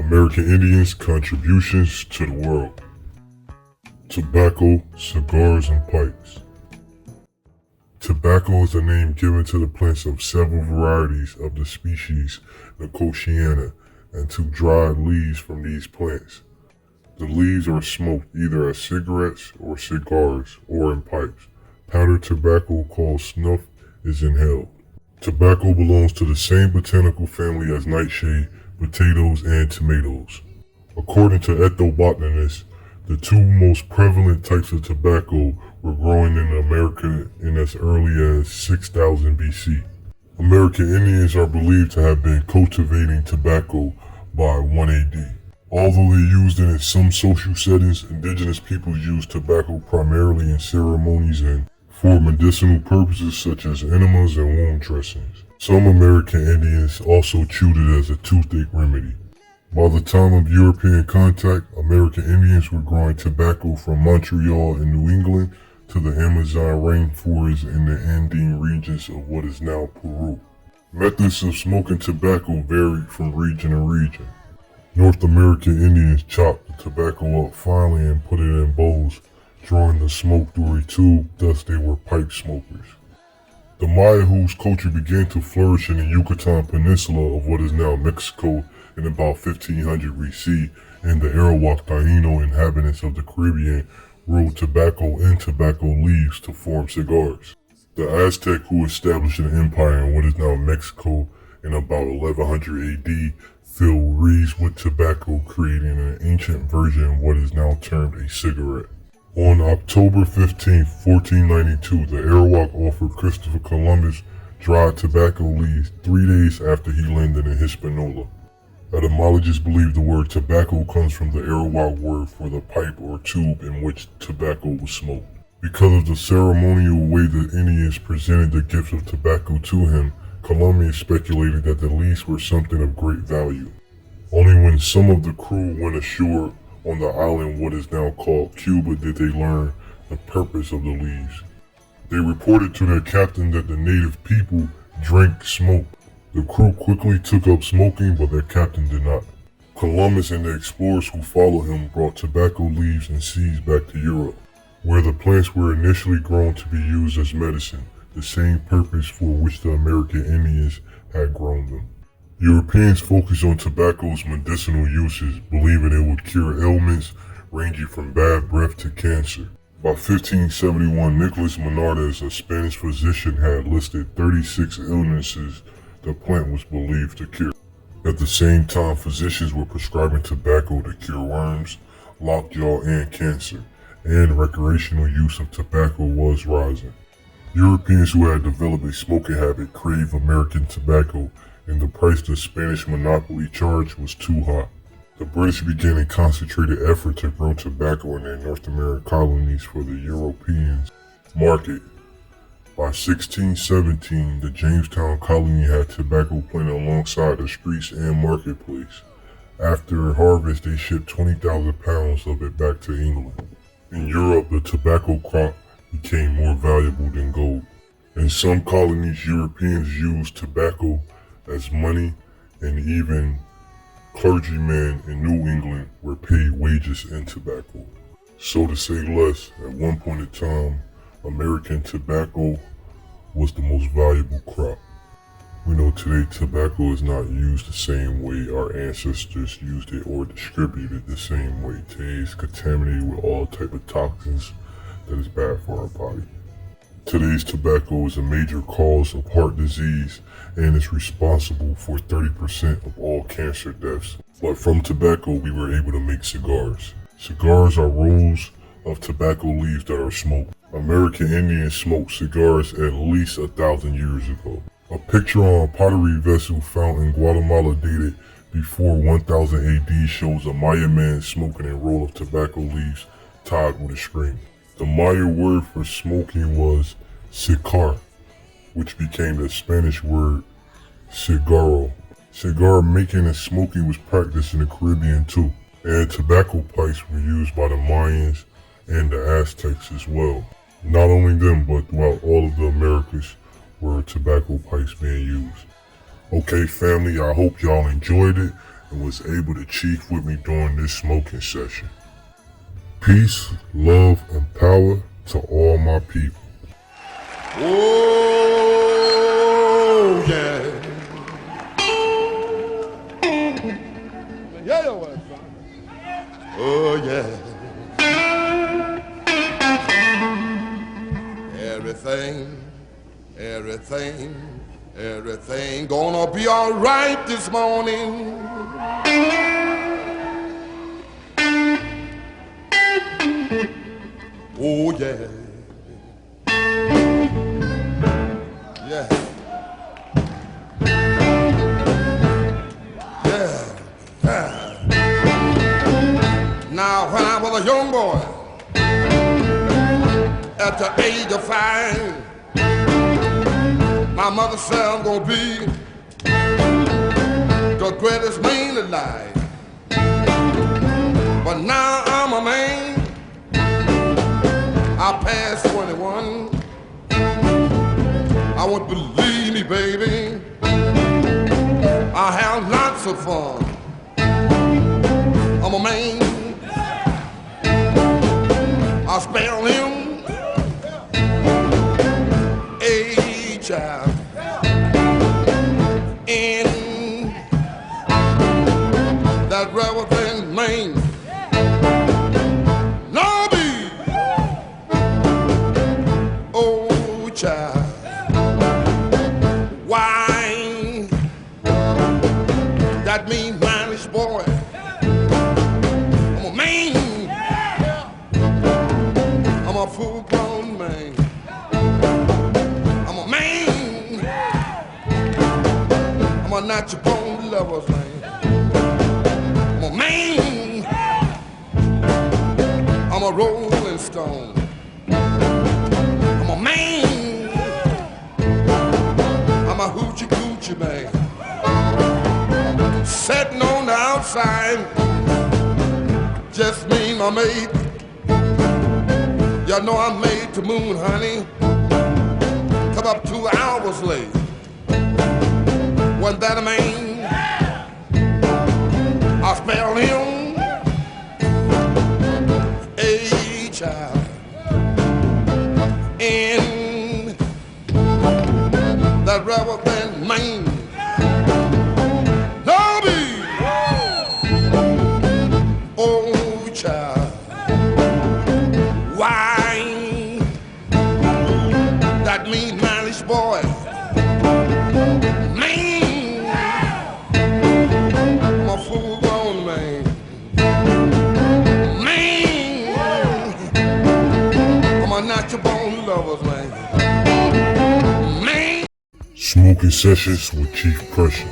American Indians' contributions to the world. Tobacco, cigars, and pipes. Tobacco is the name given to the plants of several varieties of the species Nicotiana and to dried leaves from these plants. The leaves are smoked either as cigarettes or cigars or in pipes. Powdered tobacco called snuff is inhaled. Tobacco belongs to the same botanical family as nightshade, potatoes, and tomatoes. According to ethnobotanists, the two most prevalent types of tobacco were growing in America in as early as 6000 BC. American Indians are believed to have been cultivating tobacco by 1 AD. Although they used it in some social settings, indigenous peoples used tobacco primarily in ceremonies and for medicinal purposes such as enemas and wound dressings. Some American Indians also chewed it as a toothache remedy. By the time of European contact, American Indians were growing tobacco from Montreal in New England to the Amazon rainforest in the Andean regions of what is now Peru. Methods of smoking tobacco varied from region to region. North American Indians chopped the tobacco up finely and put it in bowls, drawing the smoke through a tube, thus they were pipe smokers. The Maya, whose culture began to flourish in the Yucatan Peninsula of what is now Mexico in about 1500 BC, and the Arawak Taino inhabitants of the Caribbean rolled tobacco and tobacco leaves to form cigars. The Aztec, who established an empire in what is now Mexico in about 1100 AD, filled reeds with tobacco, creating an ancient version of what is now termed a cigarette. On October 15, 1492, the Arawak offered Christopher Columbus dried tobacco leaves 3 days after he landed in Hispaniola. Etymologists believe the word tobacco comes from the Arawak word for the pipe or tube in which tobacco was smoked. Because of the ceremonial way the Indians presented the gift of tobacco to him, Columbus speculated that the leaves were something of great value. Only when some of the crew went ashore on the island what is now called Cuba did they learn the purpose of the leaves. They reported to their captain that the native people drank smoke. The crew quickly took up smoking, but their captain did not. Columbus and the explorers who followed him brought tobacco leaves and seeds back to Europe, where the plants were initially grown to be used as medicine, the same purpose for which the American Indians had grown them. Europeans focused on tobacco's medicinal uses, believing it would cure ailments ranging from bad breath to cancer. By 1571, Nicholas Menardez, a Spanish physician, had listed 36 illnesses the plant was believed to cure. At the same time, physicians were prescribing tobacco to cure worms, lockjaw, and cancer, and recreational use of tobacco was rising. Europeans who had developed a smoking habit craved American tobacco, and the price the Spanish monopoly charged was too high. The British began a concentrated effort to grow tobacco in their North American colonies for the European market. By 1617, the Jamestown colony had tobacco planted alongside the streets and marketplace. After harvest, they shipped 20,000 pounds of it back to England. In Europe, the tobacco crop became more valuable than gold. In some colonies, Europeans used tobacco as money, and even clergymen in New England were paid wages in tobacco. So to say less, at one point in time, American tobacco was the most valuable crop. We know today tobacco is not used the same way our ancestors used it or distributed the same way. Today it's contaminated with all type of toxins that is bad for our body. Today's tobacco is a major cause of heart disease and is responsible for 30% of all cancer deaths. But from tobacco we were able to make cigars. Cigars are rolls of tobacco leaves that are smoked. American Indians smoked cigars at least 1,000 years ago. A picture on a pottery vessel found in Guatemala dated before 1000 AD shows a Maya man smoking a roll of tobacco leaves tied with a string. The Maya word for smoking was cigar, which became the Spanish word cigarro. Cigar making and smoking was practiced in the Caribbean too, and tobacco pipes were used by the Mayans and the Aztecs as well. Not only them, but throughout all of the Americas were tobacco pipes being used. Okay family, I hope y'all enjoyed it, and was able to chief with me during this smoking session. Peace, love, and power to all my people. Oh, yeah. Oh, yeah. Everything gonna be all right this morning. Oh, yeah. Yeah. Now, when I was a young boy, at the age of 5, my mother said I'm gonna be the greatest man alive. But now I'm a man. I passed 21. I won't believe me, baby. I have lots of fun. I'm a man. I spell him A-child. In that rebel thing, man. No be. Oh, child. Why? That mean mannish boy. I'm a man. I'm a full-grown man. I'm a man. I'm a natural born lover's man. I'm a man. I'm a rolling stone. I'm a man. I'm a hoochie coochie man. Sitting on the outside, just me and my mate. Y'all know I'm made to moon, honey. Come up 2 hours late. Wasn't that a man? I spell him A-child. In that rebel thing, man. No be. Oh, child. Why? That mean mannish boy. Man. I'm a full-grown man. Man. I'm a natural born lover's man. Man. Smoking sessions with Chief Pressure.